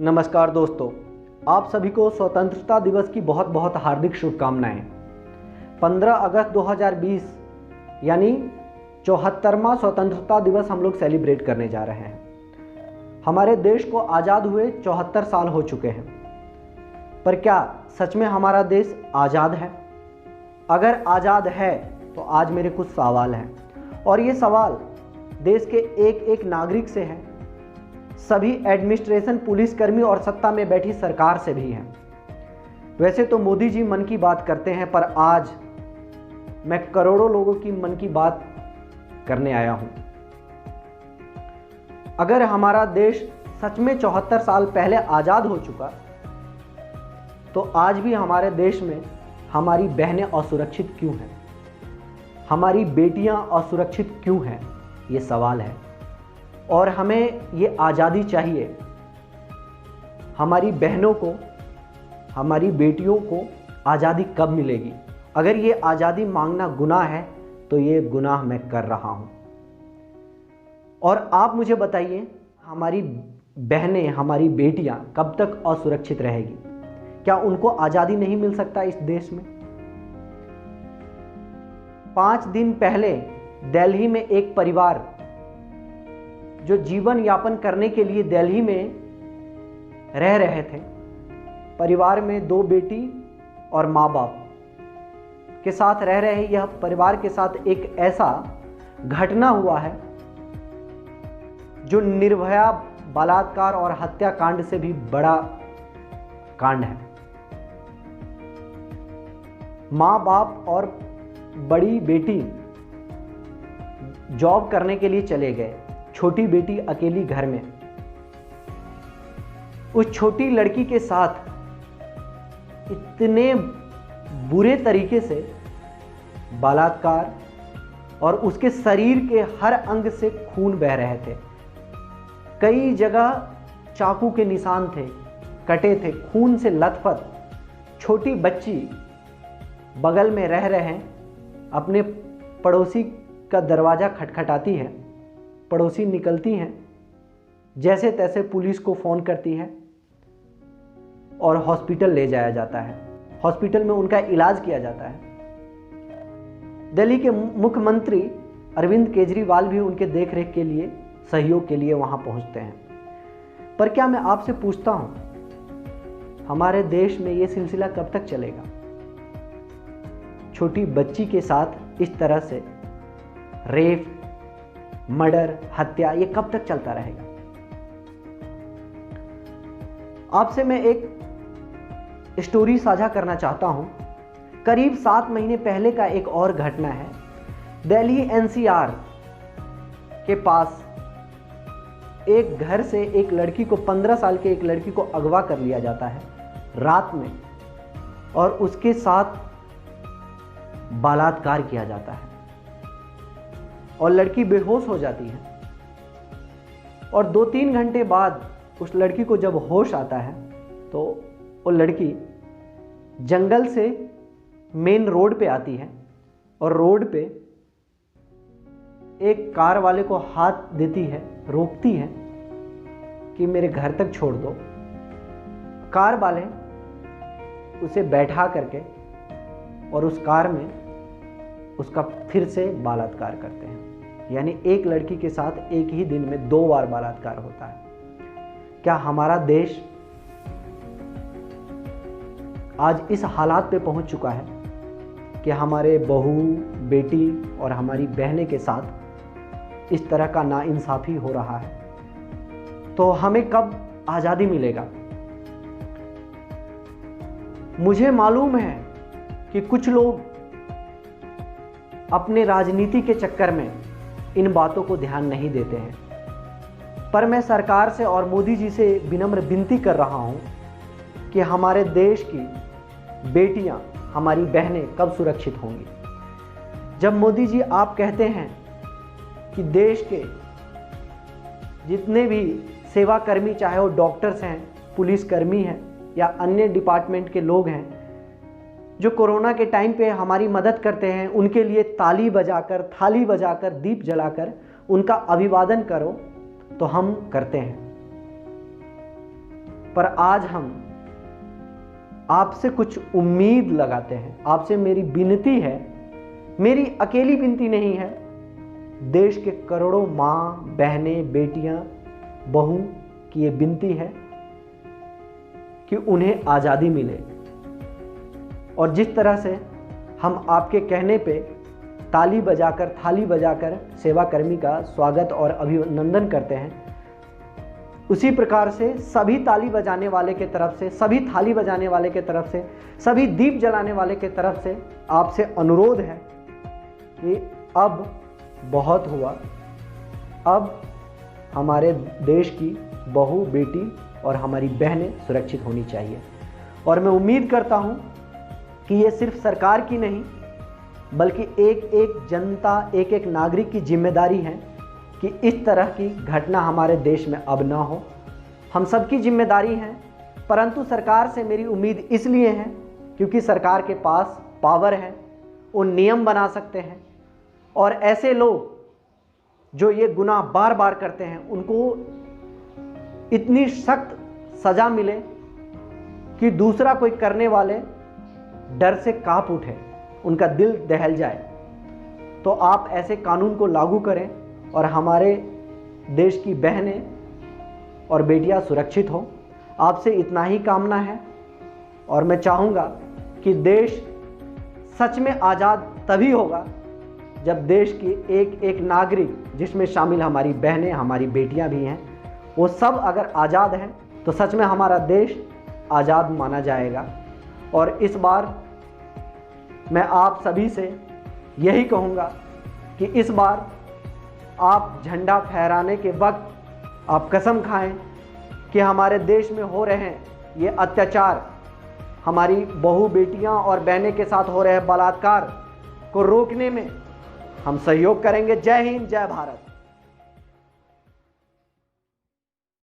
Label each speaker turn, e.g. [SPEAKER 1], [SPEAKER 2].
[SPEAKER 1] नमस्कार दोस्तों, आप सभी को स्वतंत्रता दिवस की बहुत बहुत हार्दिक शुभकामनाएं। 15 अगस्त 2020 यानी 74वां स्वतंत्रता दिवस हम लोग सेलिब्रेट करने जा रहे हैं। हमारे देश को आज़ाद हुए 74 साल हो चुके हैं, पर क्या सच में हमारा देश आज़ाद है? अगर आज़ाद है तो आज मेरे कुछ सवाल हैं, और ये सवाल देश के एक एक नागरिक से है, सभी एडमिनिस्ट्रेशन, पुलिसकर्मी और सत्ता में बैठी सरकार से भी हैं। वैसे तो मोदी जी मन की बात करते हैं, पर आज मैं करोड़ों लोगों की मन की बात करने आया हूं। अगर हमारा देश सच में 74 साल पहले आज़ाद हो चुका, तो आज भी हमारे देश में हमारी बहनें असुरक्षित क्यों हैं? हमारी बेटियां असुरक्षित क्यों हैं? ये सवाल है। और हमें ये आज़ादी चाहिए। हमारी बहनों को, हमारी बेटियों को आज़ादी कब मिलेगी? अगर ये आज़ादी मांगना गुनाह है तो ये गुनाह मैं कर रहा हूँ। और आप मुझे बताइए, हमारी बहनें, हमारी बेटियां कब तक असुरक्षित रहेगी? क्या उनको आज़ादी नहीं मिल सकता इस देश में? 5 दिन पहले दिल्ली में एक परिवार जो जीवन यापन करने के लिए दिल्ली में रह रहे थे, परिवार में 2 बेटी और माँ बाप के साथ रह रहे, यह परिवार के साथ एक ऐसा घटना हुआ है जो निर्भया बलात्कार और हत्याकांड से भी बड़ा कांड है। माँ बाप और बड़ी बेटी जॉब करने के लिए चले गए, छोटी बेटी अकेली घर में। उस छोटी लड़की के साथ इतने बुरे तरीके से बलात्कार, और उसके शरीर के हर अंग से खून बह रहे थे। कई जगह चाकू के निशान थे, कटे थे, खून से लथपथ। छोटी बच्ची बगल में रह रहे हैं, अपने पड़ोसी का दरवाज़ा खटखटाती है, पड़ोसी निकलती हैं, जैसे तैसे पुलिस को फ़ोन करती है और हॉस्पिटल ले जाया जाता है। हॉस्पिटल में उनका इलाज किया जाता है। दिल्ली के मुख्यमंत्री अरविंद केजरीवाल भी उनके देखरेख के लिए, सहयोग के लिए वहाँ पहुँचते हैं। पर क्या मैं आपसे पूछता हूँ, हमारे देश में ये सिलसिला कब तक चलेगा? छोटी बच्ची के साथ इस तरह से रेप, मर्डर, हत्या, ये कब तक चलता रहेगा? आपसे मैं एक स्टोरी साझा करना चाहता हूं। करीब 7 महीने पहले का एक और घटना है। दिल्ली एनसीआर के पास एक घर से एक लड़की को, 15 साल के एक लड़की को अगवा कर लिया जाता है रात में, और उसके साथ बलात्कार किया जाता है, और लड़की बेहोश हो जाती है। और 2-3 घंटे बाद उस लड़की को जब होश आता है तो वो लड़की जंगल से मेन रोड पे आती है, और रोड पे एक कार वाले को हाथ देती है, रोकती है कि मेरे घर तक छोड़ दो। कार वाले उसे बैठा करके और उस कार में उसका फिर से बलात्कार करते हैं। यानी एक लड़की के साथ एक ही दिन में 2 बार बलात्कार होता है। क्या हमारा देश आज इस हालात पे पहुंच चुका है कि हमारे बहू, बेटी और हमारी बहनें के साथ इस तरह का नाइंसाफ़ी हो रहा है? तो हमें कब आज़ादी मिलेगा? मुझे मालूम है कि कुछ लोग अपने राजनीति के चक्कर में इन बातों को ध्यान नहीं देते हैं, पर मैं सरकार से और मोदी जी से विनम्र विनती कर रहा हूं कि हमारे देश की बेटियां, हमारी बहनें कब सुरक्षित होंगी? जब मोदी जी आप कहते हैं कि देश के जितने भी सेवाकर्मी, चाहे वो डॉक्टर्स हैं, पुलिसकर्मी हैं या अन्य डिपार्टमेंट के लोग हैं, जो कोरोना के टाइम पे हमारी मदद करते हैं, उनके लिए ताली बजाकर, थाली बजाकर, दीप जलाकर उनका अभिवादन करो, तो हम करते हैं। पर आज हम आपसे कुछ उम्मीद लगाते हैं। आपसे मेरी विनती है, मेरी अकेली विनती नहीं है, देश के करोड़ों माँ, बहनें, बेटियां, बहू की ये विनती है कि उन्हें आज़ादी मिले। और जिस तरह से हम आपके कहने पे ताली बजाकर, थाली बजाकर सेवाकर्मी का स्वागत और अभिनंदन करते हैं, उसी प्रकार से सभी ताली बजाने वाले के तरफ से, सभी थाली बजाने वाले के तरफ से, सभी दीप जलाने वाले के तरफ से आपसे अनुरोध है कि अब बहुत हुआ। अब हमारे देश की बहू, बेटी और हमारी बहनें सुरक्षित होनी चाहिए। और मैं उम्मीद करता हूं कि ये सिर्फ सरकार की नहीं, बल्कि एक एक जनता, एक एक नागरिक की जिम्मेदारी है कि इस तरह की घटना हमारे देश में अब ना हो। हम सबकी जिम्मेदारी है, परंतु सरकार से मेरी उम्मीद इसलिए है क्योंकि सरकार के पास पावर है, वो नियम बना सकते हैं और ऐसे लोग जो ये गुनाह बार बार करते हैं उनको इतनी सख्त सज़ा मिले कि दूसरा कोई करने वाले डर से कांप उठे, उनका दिल दहल जाए। तो आप ऐसे कानून को लागू करें और हमारे देश की बहनें और बेटियां सुरक्षित हों। आपसे इतना ही कामना है। और मैं चाहूँगा कि देश सच में आज़ाद तभी होगा जब देश की एक एक नागरिक, जिसमें शामिल हमारी बहनें, हमारी बेटियां भी हैं, वो सब अगर आज़ाद हैं तो सच में हमारा देश आज़ाद माना जाएगा। और इस बार मैं आप सभी से यही कहूँगा कि इस बार आप झंडा फहराने के वक्त आप कसम खाएं कि हमारे देश में हो रहे हैं ये अत्याचार, हमारी बहू, बेटियां और बहनें के साथ हो रहे बलात्कार को रोकने में हम सहयोग करेंगे। जय हिंद, जय भारत।